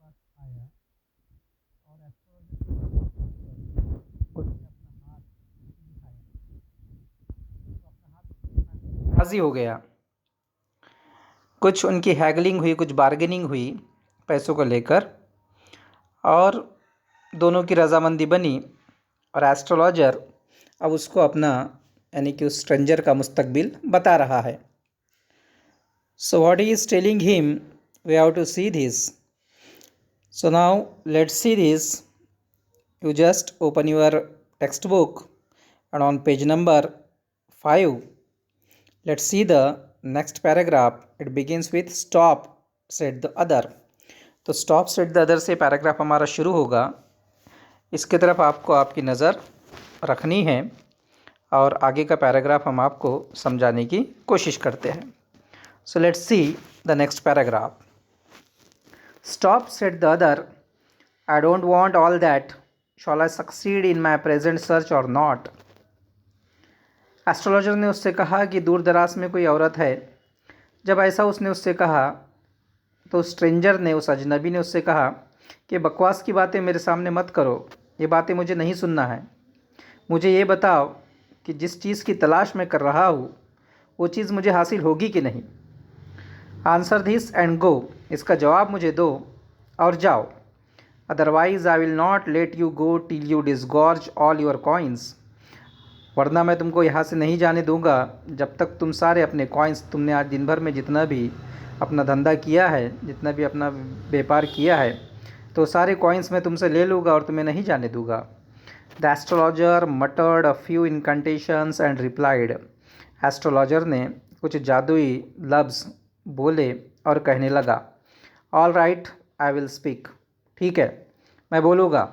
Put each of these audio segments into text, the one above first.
पास आया और एस्ट्रोलॉजर को अपना हाथ दिखाया तो अपना हाथ राज़ी हो गया। कुछ उनकी हैगलिंग हुई, कुछ बार्गेनिंग हुई पैसों को लेकर और दोनों की रजामंदी बनी और एस्ट्रोलॉजर अब उसको अपना यानी कि उस स्ट्रेंजर का मुस्तकबिल बता रहा है। So what he is telling him, we have to see this. So now let's see this. You just open your textbook and on page number 5, let's see the next paragraph. It begins with stop said the other. तो stop said the other से paragraph हमारा शुरू होगा। इसके तरफ आपको आपकी नज़र रखनी है और आगे का पैराग्राफ हम आपको समझाने की कोशिश करते हैं। So let's see the next paragraph. Stop said the other. I don't want all that. Shall I succeed in my present search or not? Astrologer ने उससे कहा कि दूर दराज में कोई औरत है। जब ऐसा उसने उससे कहा तो स्ट्रेंजर ने, उस अजनबी ने उससे कहा कि बकवास की बातें मेरे सामने मत करो, ये बातें मुझे नहीं सुनना है। मुझे ये बताओ कि जिस चीज़ की तलाश मैं कर रहा हूँ वो चीज़ मुझे हासिल होगी कि नहीं। आंसर दिस एंड गो, इसका जवाब मुझे दो और जाओ। Otherwise I will not let you go till you disgorge all your coins, वरना मैं तुमको यहाँ से नहीं जाने दूंगा जब तक तुम सारे अपने कॉइन्स, तुमने आज दिन भर में जितना भी अपना धंधा किया है, जितना भी अपना व्यापार किया है, तो सारे कॉइन्स मैं तुमसे ले लूँगा और तुम्हें नहीं जाने दूंगा। The astrologer muttered a few incantations and replied. Astrologer ने कुछ जादुई लफ्ज़ बोले और कहने लगा, all right I will speak, ठीक है मैं बोलूँगा,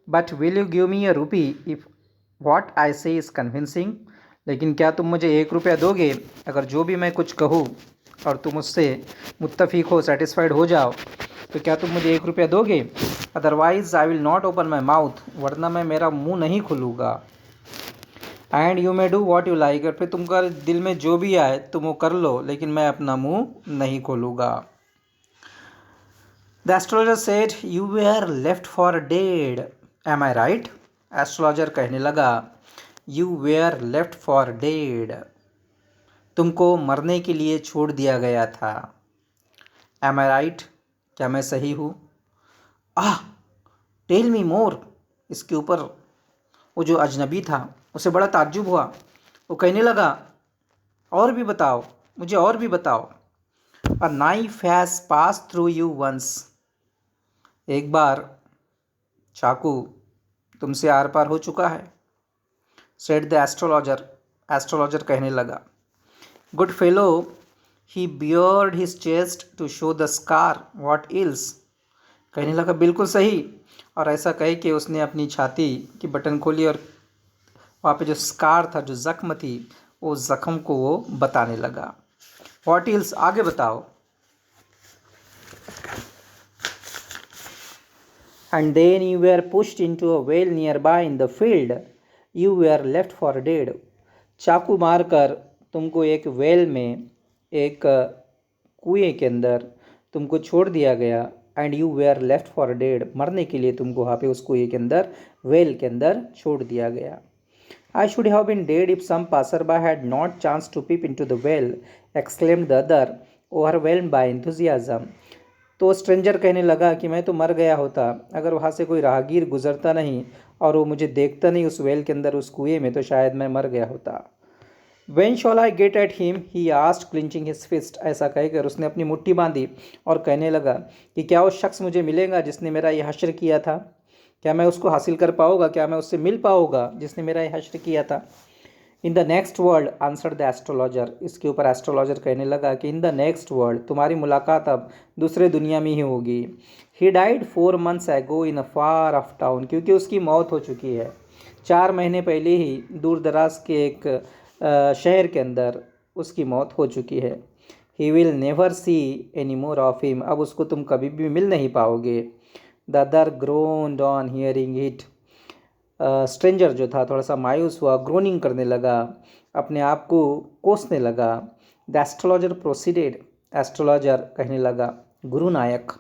but will you give me a rupee if what I से इज़ कन्विंसिंग। लेकिन क्या तुम मुझे 1 रुपया दोगे अगर जो भी मैं कुछ कहूँ और तुम उससे मुत्तफिक हो, सेटिस्फाइड हो जाओ, तो क्या तुम मुझे 1 रुपया दोगे। Otherwise I will not open my mouth, वरना मैं मेरा मुंह नहीं खोलूँगा। And you may do what you like, और फिर तुमका दिल में जो भी आए तुम वो कर लो, लेकिन मैं अपना मुंह नहीं खोलूँगा। The astrologer said you were left for dead, am I right. Astrologer कहने लगा, you were left for dead, तुमको मरने के लिए छोड़ दिया गया था। एम आई राइट, क्या मैं सही हूँ। आह, टेल मी मोर, इसके ऊपर वो जो अजनबी था उसे बड़ा ताज्जुब हुआ। वो कहने लगा, और भी बताओ, मुझे और भी बताओ। A knife has pass through you once, एक बार चाकू तुमसे आर पार हो चुका है। सेड द एस्ट्रोलॉजर, एस्ट्रोलॉजर कहने लगा। Good fellow, he bared his chest to show the scar, what else, कहने लगा बिल्कुल सही, और ऐसा कह के उसने अपनी छाती की बटन खोली और वहाँ पे जो स्कार था, जो ज़ख्म थी, वो ज़ख्म को वो बताने लगा। व्हाट इल्स, आगे बताओ। And then you were pushed into a well nearby in the field. You were left for dead. चाकू मारकर तुमको एक वेल में, एक कुएं के अंदर तुमको छोड़ दिया गया। And you were left for dead, मरने के लिए तुमको वहाँ पे उस कुएं के अंदर, वेल के अंदर छोड़ दिया गया। I should have been dead if some passerby had not chanced to peep into the well, exclaimed the other, overwhelmed by enthusiasm. तो स्ट्रेंजर कहने लगा कि मैं तो मर गया होता अगर वहाँ से कोई राहगीर गुजरता नहीं और वो मुझे देखता नहीं उस वेल के अंदर, उस कुएं में, तो शायद मैं मर गया होता। When shall I get at him? He asked, clenching his fist. ऐसा कहकर उसने अपनी मुट्ठी बांधी और कहने लगा कि क्या वो शख्स मुझे मिलेगा जिसने मेरा ये हश्र किया था। क्या मैं उसको हासिल कर पाऊँगा, क्या मैं उससे मिल पाऊँगा जिसने मेरा ये हश्र किया था। In the next world, answered the astrologer, इसके ऊपर एस्ट्रोलॉजर कहने लगा कि इन द नेक्स्ट वर्ल्ड, तुम्हारी मुलाकात अब दूसरे दुनिया में ही होगी। ही डाइड 4 months एगो इन अ फार ऑफ टाउन, क्योंकि उसकी मौत हो चुकी है 4 महीने पहले ही दूर दराज के एक शहर के अंदर उसकी मौत हो चुकी है। He will never see any more of him, अब उसको तुम कभी भी मिल नहीं पाओगे। The other ग्रोन्ड on hearing it, stranger जो था थोड़ा सा मायूस हुआ, ग्रोनिंग करने लगा, अपने आप को कोसने लगा। द एस्ट्रोलॉजर प्रोसीडेड, एस्ट्रोलॉजर कहने लगा, गुरु नायक,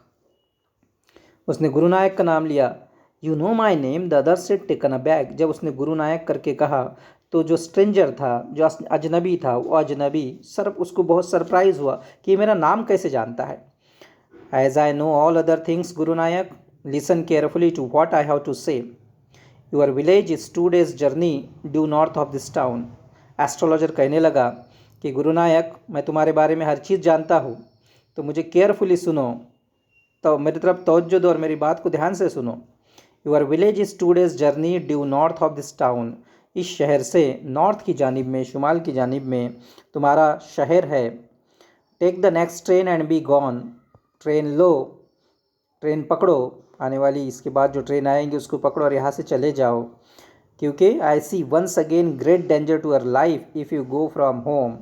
उसने गुरु नायक का नाम लिया। You know my name, the other said taken a bag. जब उसने गुरु नायक करके कहा तो जो स्ट्रेंजर था, जो अजनबी था, वो अजनबी उसको बहुत सरप्राइज हुआ कि ये मेरा नाम कैसे जानता है। As I know all other things Guru Nayak, listen carefully to what I have to say. Your village is 2 days journey due north of this town. Astrologer कहने लगा कि गुरु नायक, मैं तुम्हारे बारे में हर चीज़ जानता हूँ, तो मुझे केयरफुली सुनो, तो मेरी तरफ तवज्जो दो और मेरी बात को ध्यान से सुनो। Your village is 2 days journey due north of this town. इस शहर से नॉर्थ की जानिब में, शुमाल की जानिब में तुम्हारा शहर है। Take the next train and be gone. Train लो, ट्रेन पकड़ो, आने वाली इसके बाद जो ट्रेन आएंगी उसको पकड़ो और यहाँ से चले जाओ, क्योंकि I see once again great danger to your life if you go from home.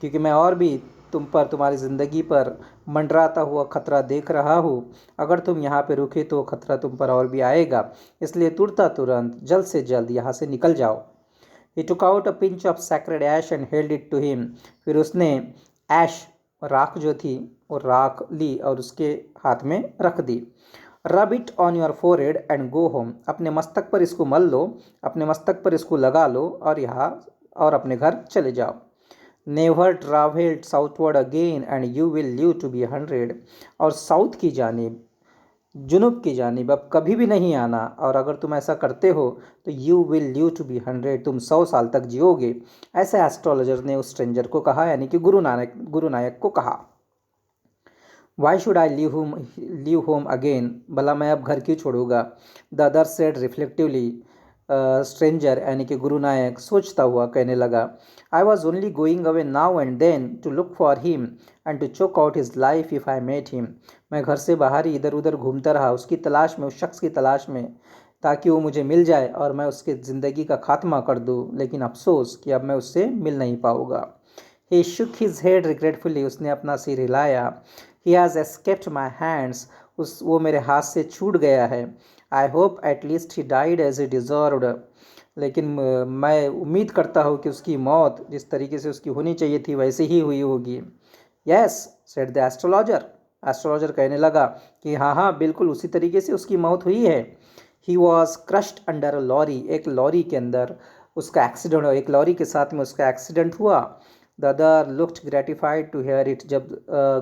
क्योंकि मैं और भी तुम पर, तुम्हारी ज़िंदगी पर मंडराता हुआ खतरा देख रहा हूँ। अगर तुम यहाँ पे रुके तो खतरा तुम पर और भी आएगा, इसलिए तुरंत जल्द से जल्द यहाँ से निकल जाओ। He took out a pinch of sacred ash and held it to him. फिर उसने ऐश, राख जो थी, वो राख ली और उसके हाथ में रख दी। Rub it on your forehead and go home. अपने मस्तक पर इसको मल लो, अपने मस्तक पर इसको लगा लो और और अपने घर चले जाओ। Never travel southward again and you will live to be 100। और साउथ की जानिब, जुनूब की जानिब अब कभी भी नहीं आना, और अगर तुम ऐसा करते हो तो you will live to be 100, तुम 100 साल तक जियोगे। ऐसे एस्ट्रोलॉजर ने उस स्ट्रेंजर को कहा, यानी कि गुरु नायक को कहा। Why should I leave home again, भला मैं अब घर क्यों छोड़ूंगा। The other said reflectively. Stranger यानी कि गुरु नायक सोचता हुआ कहने लगा, I was only going away now and then to look for him and to choke out his life if I met him. मैं घर से बाहर ही इधर उधर घूमता रहा उसकी तलाश में, उस शख्स की तलाश में, ताकि वो मुझे मिल जाए और मैं उसकी ज़िंदगी का खात्मा कर दूँ। लेकिन अफसोस कि अब मैं उससे मिल नहीं पाऊँगा। He shook his head regretfully. उसने अपना सिर हिलाया। He has escaped my hands. वो मेरे हाथ से छूट गया है। I hope at least he died as he deserved. लेकिन मैं उम्मीद करता हूँ कि उसकी मौत जिस तरीके से उसकी होनी चाहिए थी वैसे ही हुई होगी। Yes said the astrologer. Astrologer कहने लगा कि हाँ हाँ, बिल्कुल उसी तरीके से उसकी मौत हुई है। He was crushed under a lorry. एक लॉरी के अंदर उसका एक्सीडेंट हुआ, एक लॉरी के साथ में उसका एक्सीडेंट हुआ। The other looked gratified to hear it. जब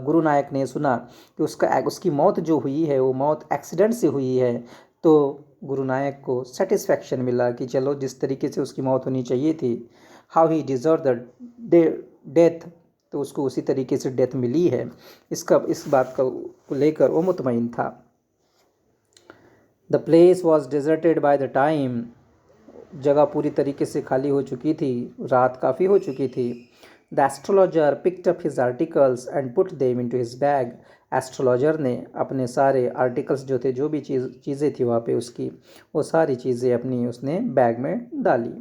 गुरु नायक ने सुना कि उसकी मौत जो हुई है वो मौत एक्सीडेंट से हुई है, तो गुरु नायक को सेटिस्फैक्शन मिला कि चलो जिस तरीके से उसकी मौत होनी चाहिए थी, how he deserve the death, तो उसको उसी तरीके से डेथ मिली है। इस बात को लेकर वो मुतमईन था। The place was deserted by the time. जगह पूरी तरीके से खाली हो चुकी थी, रात काफ़ी हो चुकी थी। The astrologer picked up his articles and put them into his bag. Astrologer ने अपने सारे आर्टिकल्स जो थे, जो भी चीज़ें थी वहाँ पे उसकी, वो सारी चीज़ें अपनी उसने बैग में डाली।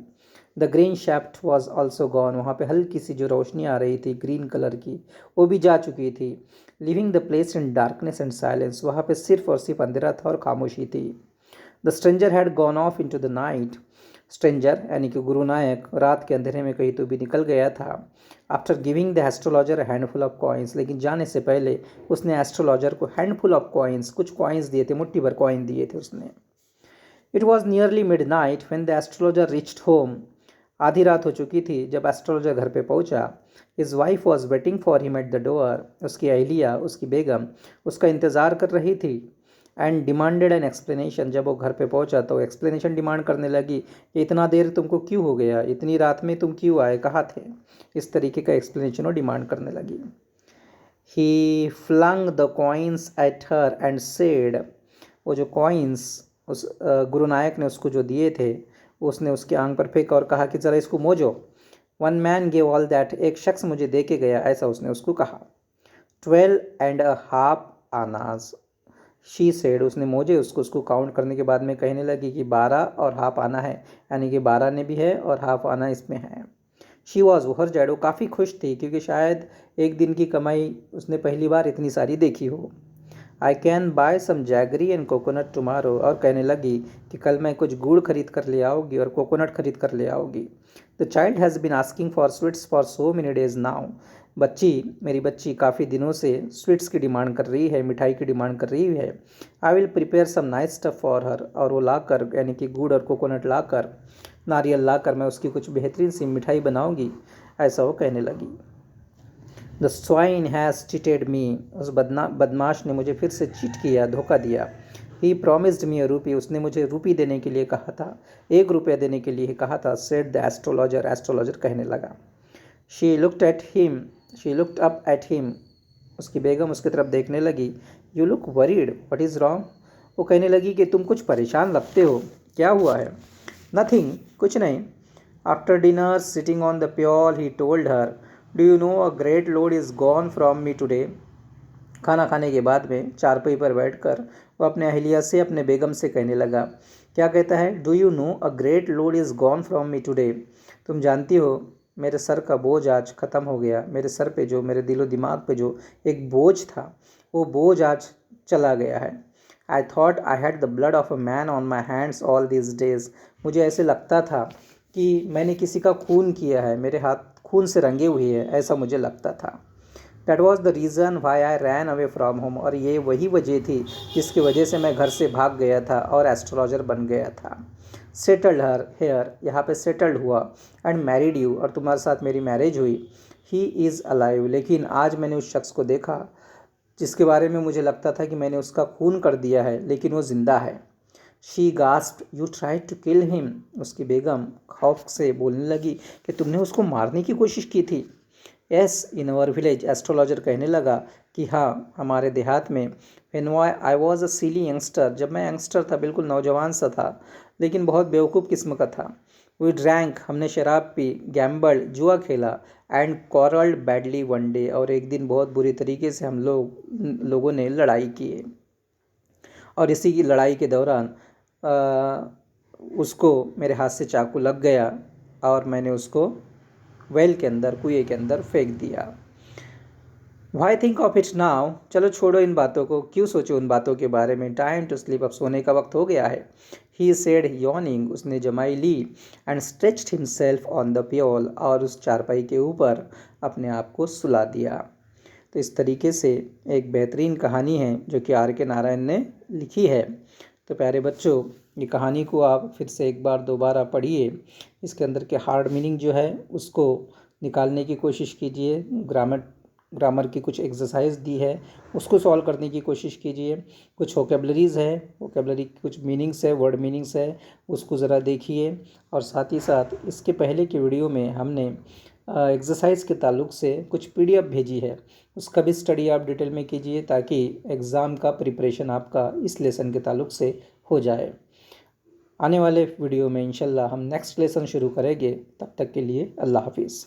The green shaft was also gone. वहाँ पे हल्की सी जो रोशनी आ रही थी ग्रीन कलर की, वो भी जा चुकी थी। Living the place in darkness and silence. वहाँ पे सिर्फ और सिर्फ अंधेरा था और खामोशी थी। The stranger had gone off into the night. Stranger यानी कि गुरु नायक रात के अंधेरे में कहीं तो भी निकल गया था। After giving the astrologer handful of coins. लेकिन जाने से पहले उसने एस्ट्रोलॉजर को हैंडफुल ऑफ कॉइन्स, कुछ कॉइन्स दिए थे, मुट्ठी भर कॉइन दिए थे उसने। It was nearly midnight when the astrologer reached home. आधी रात हो चुकी थी जब एस्ट्रोलॉजर घर पे पहुंचा। His wife was waiting for him at the door. उसकी अहलिया, उसकी बेगम उसका इंतज़ार कर रही थी। And demanded an explanation. जब वो घर पे पहुंचा तो एक्सप्लेनेशन डिमांड करने लगी कि इतना देर तुमको क्यों हो गया, इतनी रात में तुम क्यों आए, कहाँ थे। इस तरीके का एक्सप्लेनेशन वो डिमांड करने लगी। He flung the coins at her and said. वो जो कॉइन्स उस गुरु नायक ने उसको जो दिए थे उसने उसके आंग पर फेंका और कहा कि ज़रा इसको mojo. One man gave all that. एक शख्स मुझे दे के गया, ऐसा उसने उसको कहा। 12.5 आनाज शी सेड। उसने मोजे उसको काउंट करने के बाद में कहने लगी कि 12 और हाफ आना है, यानी कि 12 ने भी है और हाफ आना इसमें है। She was over Z. वो काफ़ी खुश थी क्योंकि शायद एक दिन की कमाई उसने पहली बार इतनी सारी देखी हो। I can buy some jaggery and coconut tomorrow, और कहने लगी कि कल मैं कुछ गुड़ खरीद कर ले आओगी और कोकोनट खरीद कर ले आओगी। The child has been asking for sweets for so many days now, मेरी बच्ची काफ़ी दिनों से स्वीट्स की डिमांड कर रही है, मिठाई की डिमांड कर रही है। I will prepare some nice stuff for her, और वो लाकर यानी कि गुड़ और कोकोनट लाकर, नारियल लाकर मैं उसकी कुछ बेहतरीन सी मिठाई बनाऊंगी, ऐसा वो कहने लगी। द स्वाइन हैज़ चीटेड मी, उस बदमाश ने मुझे फिर से चीट किया, धोखा दिया। ही प्रॉमिस्ड मी अ रूपी, उसने मुझे रूपी देने के लिए कहा था, 1 रुपया देने के लिए कहा था। सेड द एस्ट्रोलॉजर, एस्ट्रोलॉजर कहने लगा। She looked at him, she looked up at him, उसकी बेगम उसकी तरफ देखने लगी। You look worried, what is wrong, वो कहने लगी कि तुम कुछ परेशान लगते हो, क्या हुआ है। नथिंग, कुछ नहीं। After dinner sitting on the pyol he told her, do you know a great load is gone from me today. खाना खाने के बाद में चारपाई पर बैठकर वो अपने अहलिया से, अपने बेगम से कहने लगा। क्या कहता है, do you know a great load is gone from me today, तुम जानती हो मेरे सर का बोझ आज ख़त्म हो गया। मेरे सर पे जो, मेरे दिलो दिमाग पे जो एक बोझ था, वो बोझ आज चला गया है। I thought I had the blood of a man on my hands all this days, मुझे ऐसे लगता था कि मैंने किसी का खून किया है, मेरे हाथ खून से रंगे हुए हैं, ऐसा मुझे लगता था। That was the reason why I ran away from home, और ये वही वजह थी जिसकी वजह से मैं घर से भाग गया था और एस्ट्रोलॉजर बन गया था। सेटल्ड हर हेयर, यहाँ पे सेटल्ड हुआ, एंड मैरिड यू, और तुम्हारे साथ मेरी मैरिज हुई। ही इज़ अलाइव, लेकिन आज मैंने उस शख्स को देखा जिसके बारे में मुझे लगता था कि मैंने उसका खून कर दिया है, लेकिन वो ज़िंदा है। She gasped, you try to kill him, उसकी बेगम खौफ से बोलने लगी कि तुमने उसको मारने की कोशिश की थी। Yes, in our village, astrologer कहने लगा कि हाँ, हमारे देहात में। When I was a silly youngster, जब मैं यंगस्टर था, बिल्कुल नौजवान सा था, लेकिन बहुत बेवकूफ़ किस्म का था। वी ड्रैंक, हमने शराब पी, गैम्बल्ड, जुआ खेला, एंड कॉरल्ड बैडली वन डे, और एक दिन बहुत बुरी तरीके से हम लोगों ने लड़ाई की। और इसी की लड़ाई के दौरान उसको मेरे हाथ से चाकू लग गया और मैंने उसको वेल के अंदर, कुएं के अंदर फेंक दिया। Why think of it now, चलो छोड़ो इन बातों को, क्यों सोचो उन बातों के बारे में। टाइम टू स्लीप, अब सोने का वक्त हो गया है। ही सेड यॉर्निंग, उसने जमाई ली, and stretched himself on the pyol, और उस चारपाई के ऊपर अपने आप को सुला दिया। तो इस तरीके से एक बेहतरीन कहानी है जो कि आर के नारायण ने लिखी है। तो प्यारे बच्चों, ये कहानी को आप फिर से एक बार दोबारा पढ़िए, इसके अंदर के हार्ड मीनिंग जो है उसको निकालने की कोशिश कीजिए। ग्रामर की कुछ एक्सरसाइज दी है, उसको सॉल्व करने की कोशिश कीजिए। कुछ वोकेबलरीज़ है, वोकेबलरी की कुछ मीनिंग्स है, वर्ड मीनिंग्स है, उसको ज़रा देखिए। और साथ ही साथ इसके पहले के वीडियो में हमने एक्सरसाइज के ताल्लुक से कुछ पीडीएफ भेजी है, उसका भी स्टडी आप डिटेल में कीजिए ताकि एग्ज़ाम का प्रिपरेशन आपका इस लेसन के ताल्लुक से हो जाए। आने वाले वीडियो में इंशाल्लाह हम नेक्स्ट लेसन शुरू करेंगे। तब तक के लिए अल्लाह हाफिज़।